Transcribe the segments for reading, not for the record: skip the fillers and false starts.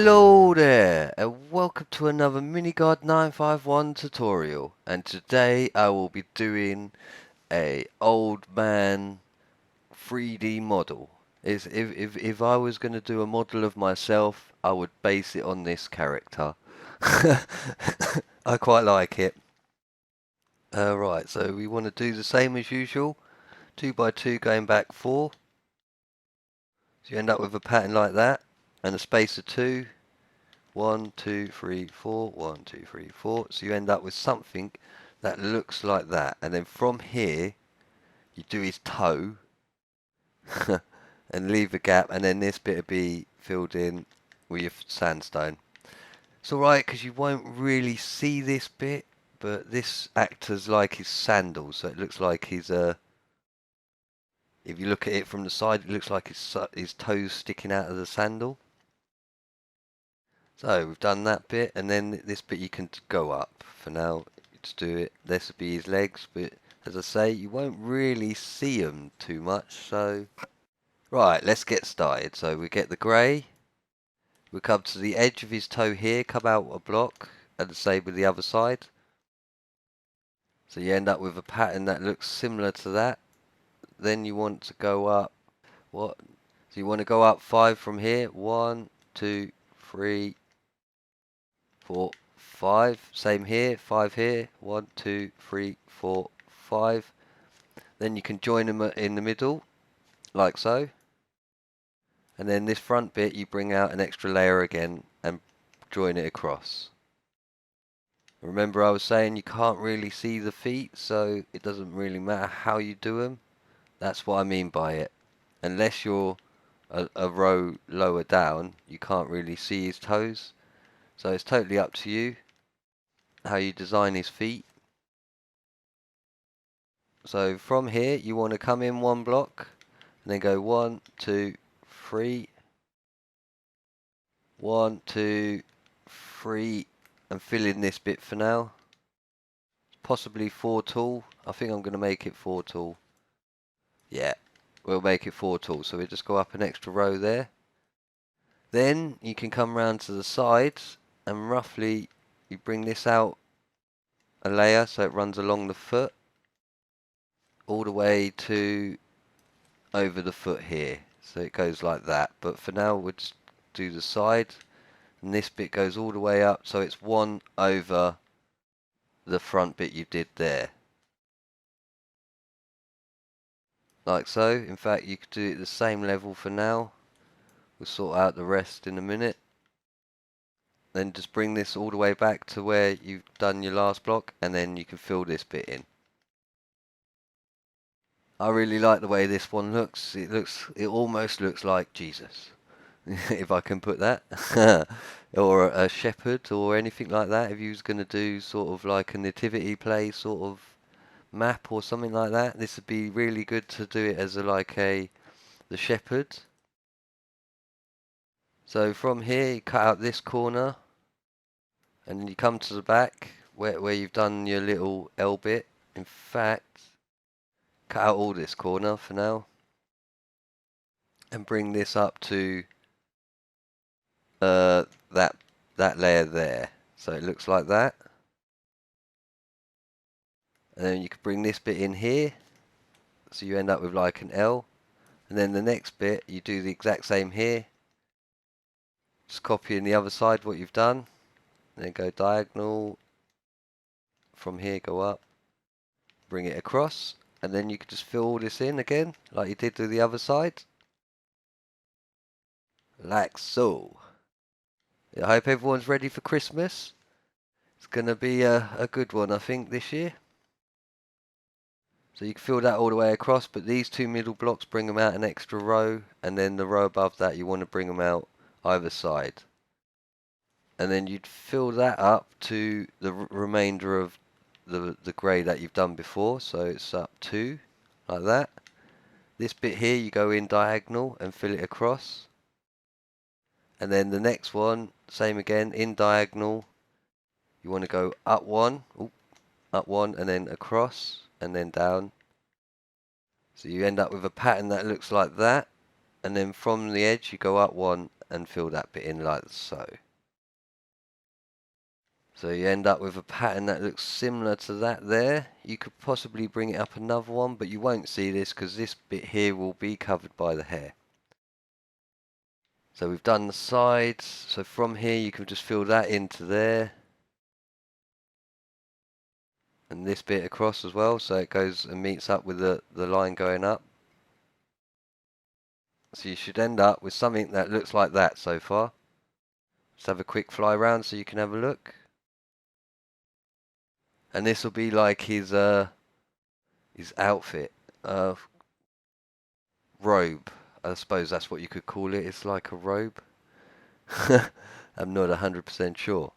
Hello there, and welcome to another MiniGuard 951 tutorial. And today I will be doing a old man 3D model. If I was going to do a model of myself, I would base it on this character. I quite like it. Right, so we want to do the same as usual. 2 by 2 going back 4. So you end up with a pattern like that, and a space of 2. 1, 2, 3, 4, 1, 2, 3, 4. So you end up with something that looks like that. And then from here, you do his toe and leave a gap. And then this bit will be filled in with your sandstone. It's alright because you won't really see this bit. But this acts as like his sandals. So it looks like his, if you look at it from the side, it looks like his toes sticking out of the sandal. So we've done that bit, and then this bit you can go up. For now, let's do it. This will be his legs, but as I say, you won't really see them too much. So, right, let's get started. So we get the grey. We come to the edge of his toe here, come out a block, and the same with the other side. So you end up with a pattern that looks similar to that. Then you want to go up. What? So you want to go up 5 from here. 1, 2, 3. 4, 5. Same here. 5 here. 1, 2, 3, 4, 5. Then you can join them in the middle, like so. And then this front bit, you bring out an extra layer again and join it across. Remember I was saying you can't really see the feet, so it doesn't really matter how you do them. That's what I mean by it. Unless you're a row lower down, you can't really see his toes. So it's totally up to you how you design his feet. So from here you want to come in one block and then go 1, 2, 3, 1, 2, 3, and fill in this bit for now. Possibly 4 tall. I think I'm going to make it 4 tall. Yeah, we'll make it 4 tall. So we just go up an extra row there. Then you can come round to the sides and roughly you bring this out a layer so it runs along the foot all the way to over the foot here. So it goes like that. But for now we'll just do the side. And this bit goes all the way up so it's 1 over the front bit you did there. Like so. In fact you could do it the same level for now. We'll sort out the rest in a minute. Then just bring this all the way back to where you've done your last block and then you can fill this bit in. I really like the way this one looks. It almost looks like Jesus. If I can put that. Or a shepherd or anything like that. If you was going to do sort of like a nativity play sort of map or something like that, this would be really good to do it as the shepherd. So from here you cut out this corner and then you come to the back where you've done your little L bit. In fact, cut out all this corner for now and bring this up to that layer there. So it looks like that. And then you can bring this bit in here. So you end up with like an L. And then the next bit, you do the exact same here. Just copy in the other side what you've done. And then go diagonal. From here, go up. Bring it across. And then you can just fill all this in again, like you did to the other side. Like so. I hope everyone's ready for Christmas. It's going to be a good one, I think, this year. So you can fill that all the way across, but these 2 middle blocks bring them out an extra row, and then the row above that you want to bring them out either side. And then you'd fill that up to the remainder of the grey that you've done before, so it's up 2, like that. This bit here you go in diagonal and fill it across. And then the next one, same again, in diagonal. You want to go up 1, up 1 and then across and then down. So you end up with a pattern that looks like that. And then from the edge you go up 1 and fill that bit in like so. So you end up with a pattern that looks similar to that there. You could possibly bring it up another one, but you won't see this because this bit here will be covered by the hair. So we've done the sides. So from here you can just fill that into there. And this bit across as well, so it goes and meets up with the line going up. So you should end up with something that looks like that so far. Let's have a quick fly around so you can have a look. And this will be like his outfit, robe. I suppose that's what you could call it. It's like a robe. I'm not 100% sure.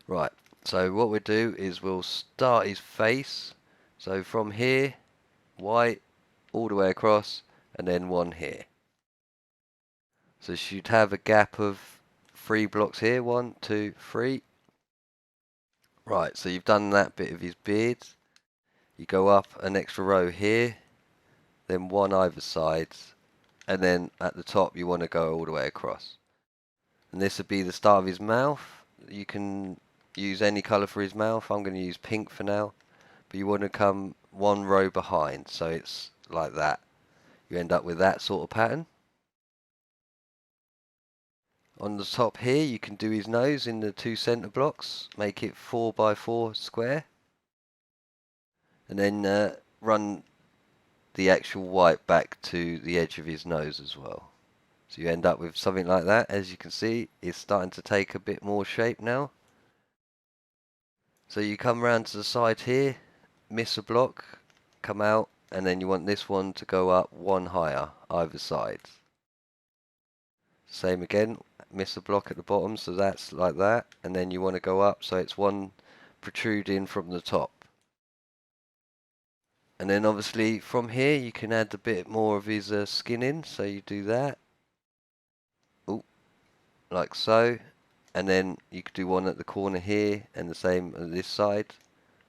Right, so what we'll do is we'll start his face. So from here, white, all the way across, and then one here. So you should have a gap of 3 blocks here. 1, 2, 3. Right, so you've done that bit of his beard. You go up an extra row here, then one either side, and then at the top you want to go all the way across. And this would be the start of his mouth. You can use any colour for his mouth. I'm going to use pink for now. But you want to come one row behind, so it's like that. You end up with that sort of pattern. On the top here you can do his nose in the 2 centre blocks, make it 4 by 4 square, and then run the actual white back to the edge of his nose as well. So you end up with something like that. As you can see, it's starting to take a bit more shape now. So you come round to the side here, miss a block, come out, and then you want this one to go up one higher either side. Same again, miss a block at the bottom, so that's like that, and then you want to go up so it's one protruding from the top. And then obviously from here you can add a bit more of his skin in, so you do that. Ooh, like so. And then you could do one at the corner here and the same on this side.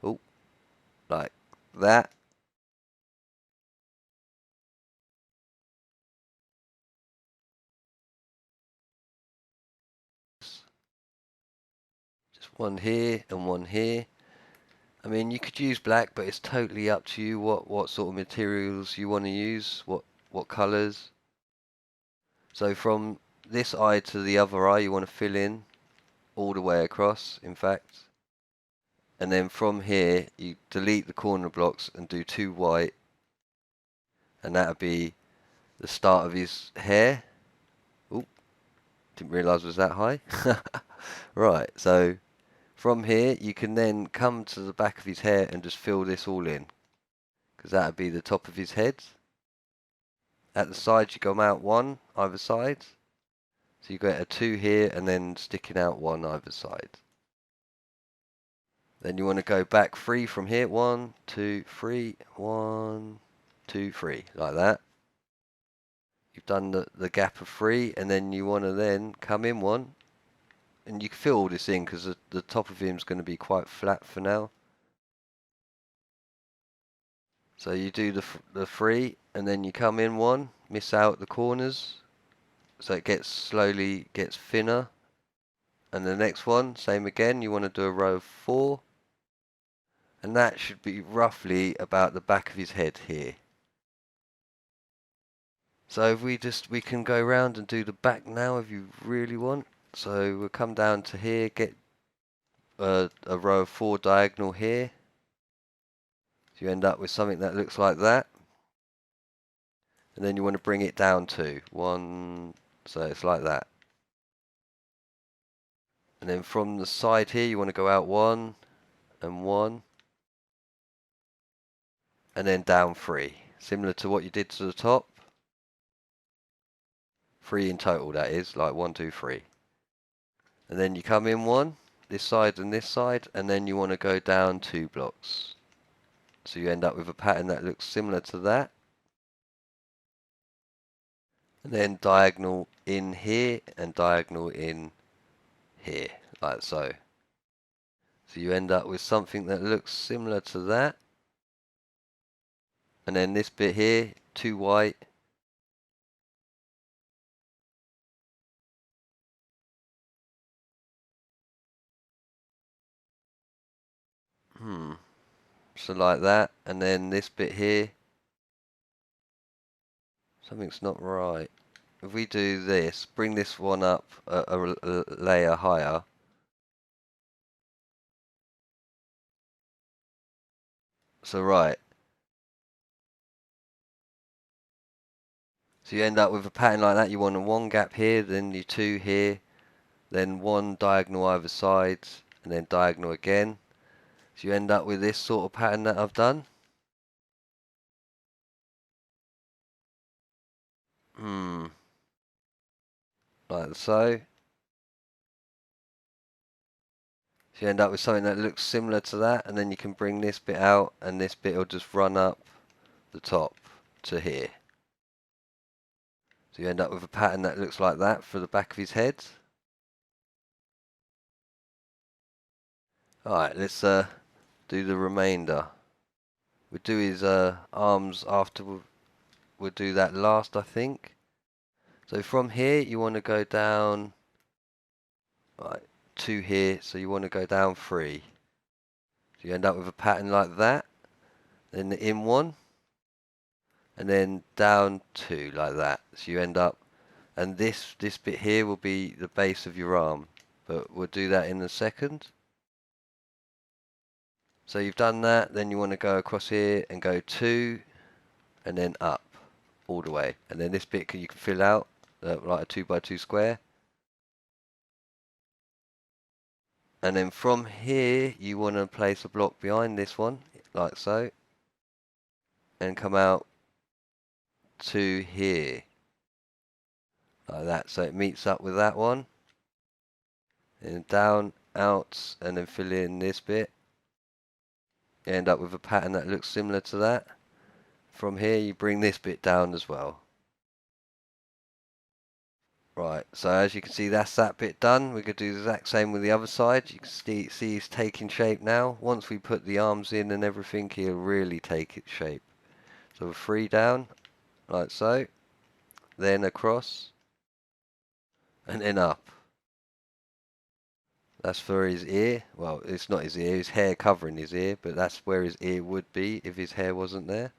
Ooh, like that. Just one here and one here. I mean, you could use black, but it's totally up to you what sort of materials you want to use, what colours. So from this eye to the other eye, you want to fill in all the way across, in fact. And then from here, you delete the corner blocks and do 2 white. And that would be the start of his hair. Oop, didn't realise it was that high. Right, so from here, you can then come to the back of his hair and just fill this all in. Because that would be the top of his head. At the sides, you go out 1 either side. So you get a 2 here and then sticking out 1 either side. Then you want to go back 3 from here. 1, 2, 3. 1, 2, 3. Like that. You've done the gap of 3, and then you want to then come in 1. And you can fill all this in because the top of him is going to be quite flat for now. So you do the 3, and then you come in 1, miss out the corners. So it slowly gets thinner. And the next one, same again, you want to do a row of 4. And that should be roughly about the back of his head here. So if we can go around and do the back now if you really want. So we'll come down to here, get a row of 4 diagonal here. So you end up with something that looks like that. And then you want to bring it down to 1, so it's like that. And then from the side here you want to go out 1 and 1. And then down 3. Similar to what you did to the top. 3 in total, that is, like 1, 2, 3. And then you come in 1, this side and this side, and then you want to go down 2 blocks. So you end up with a pattern that looks similar to that. And then diagonal in here and diagonal in here, like so. So you end up with something that looks similar to that. And then this bit here, 2 white. So like that, and then this bit here, something's not right. If we do this, bring this one up a layer higher. So right, so you end up with a pattern like that. You want a one gap here, then you two here, then one diagonal either side, and then diagonal again. So you end up with this sort of pattern that I've done. Like so. So you end up with something that looks similar to that, and then you can bring this bit out, and this bit will just run up the top to here. So you end up with a pattern that looks like that for the back of his head. Alright, let's do the remainder. We'll do his arms after, we'll do that last, I think. So from here, you want to go down, right, 2 here, so you want to go down 3. So you end up with a pattern like that, then in 1, and then down 2 like that. So you end up, and this bit here will be the base of your arm, but we'll do that in a second. So you've done that, then you want to go across here and go 2, and then up all the way, and then this bit you can fill out like a 2x2 square. And then from here you want to place a block behind this one like so, and come out to here like that, so it meets up with that one, and down, out, and then fill in this bit. You end up with a pattern that looks similar to that. From here you bring this bit down as well. Right, so as you can see, that's that bit done. We're going to do the exact same with the other side. You can see he's taking shape now. Once we put the arms in and everything, he'll really take its shape. So 3 down, like so, then across, and then up. That's for his ear. Well, it's not his ear, his hair covering his ear, but that's where his ear would be if his hair wasn't there.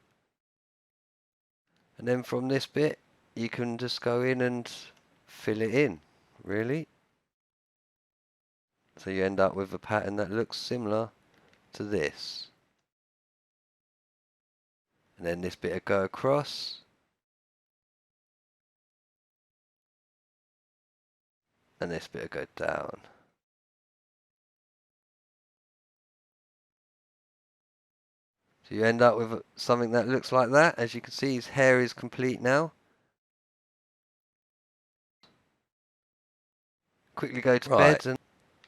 And then from this bit, you can just go in and fill it in, really. So you end up with a pattern that looks similar to this. And then this bit will go across. And this bit will go down. So you end up with something that looks like that. As you can see, his hair is complete now. Quickly go to bed and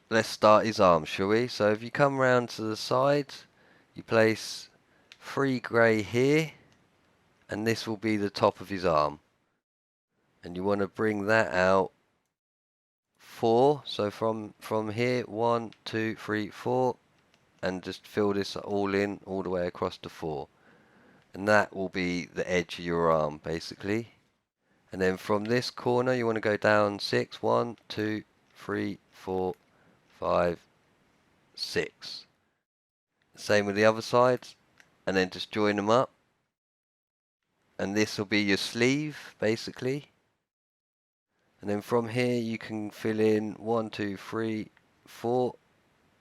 let's start his arm, shall we? So if you come round to the side, you place 3 grey here, and this will be the top of his arm. And you want to bring that out 4. So from here, 1, 2, 3, 4, and just fill this all in all the way across to 4. And that will be the edge of your arm, basically. And then from this corner, you want to go down 6. 1, 2, 3, 4, 5, 6. Same with the other sides, and then just join them up. And this will be your sleeve, basically. And then from here, you can fill in 1, 2, 3, 4.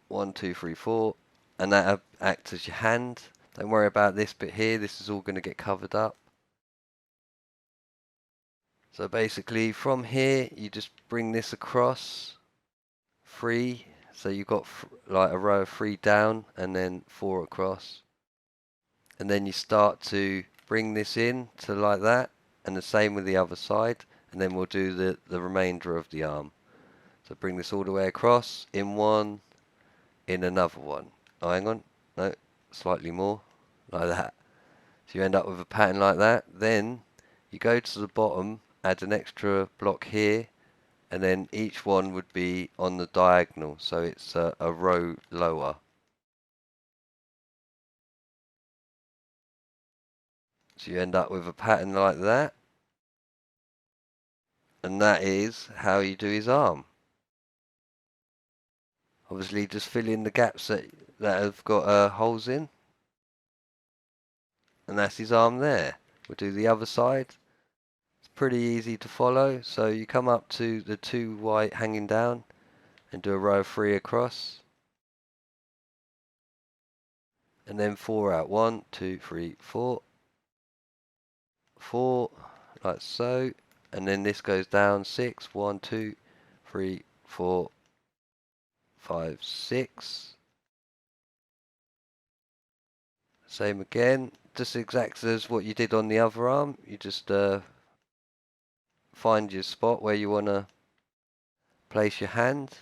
1, 2, 3, 4. And that'll act as your hand. Don't worry about this bit here, this is all going to get covered up. So basically from here you just bring this across 3, so you've got like a row of 3 down and then 4 across, and then you start to bring this in to like that, and the same with the other side, and then we'll do the remainder of the arm. So bring this all the way across in one, in another one. Oh, hang on, no, slightly more, like that. So you end up with a pattern like that. Then you go to the bottom, add an extra block here, and then each one would be on the diagonal, so it's a row lower. So you end up with a pattern like that, and that is how you do his arm. Obviously just fill in the gaps that have got holes in. and that's his arm there. We'll do the other side. It's pretty easy to follow. So you come up to the 2 white hanging down and do a row of 3 across. And then 4 out. 1, 2, 3, 4. 4, like so. And then this goes down 6. 1, 2, 3, 4, 5, 6. Same again. Just exactly as what you did on the other arm. You just find your spot where you want to place your hand.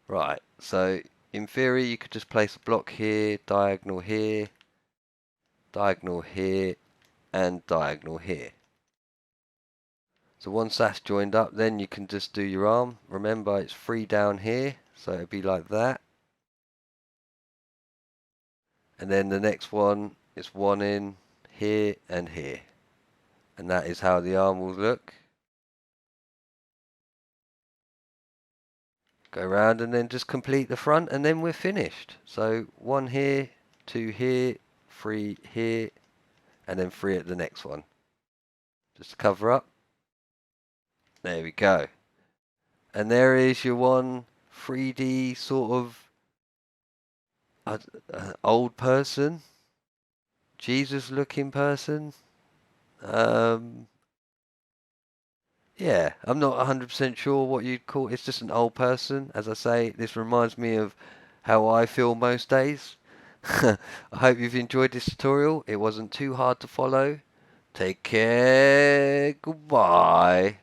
Right, so in theory you could just place a block here, diagonal here, and diagonal here. So once that's joined up, then you can just do your arm. Remember, it's 3 down here, so it'd be like that. And then the next one is 1 in here and here. And that is how the arm will look. Go around and then just complete the front, and then we're finished. So 1 here, 2 here, 3 here, and then 3 at the next one. Just to cover up. There we go. And there is your one 3D sort of old person, Jesus looking person. Yeah, I'm not 100% sure what you'd call it. It's just an old person. As I say, this reminds me of how I feel most days. I hope you've enjoyed this tutorial. It wasn't too hard to follow. Take care. Goodbye.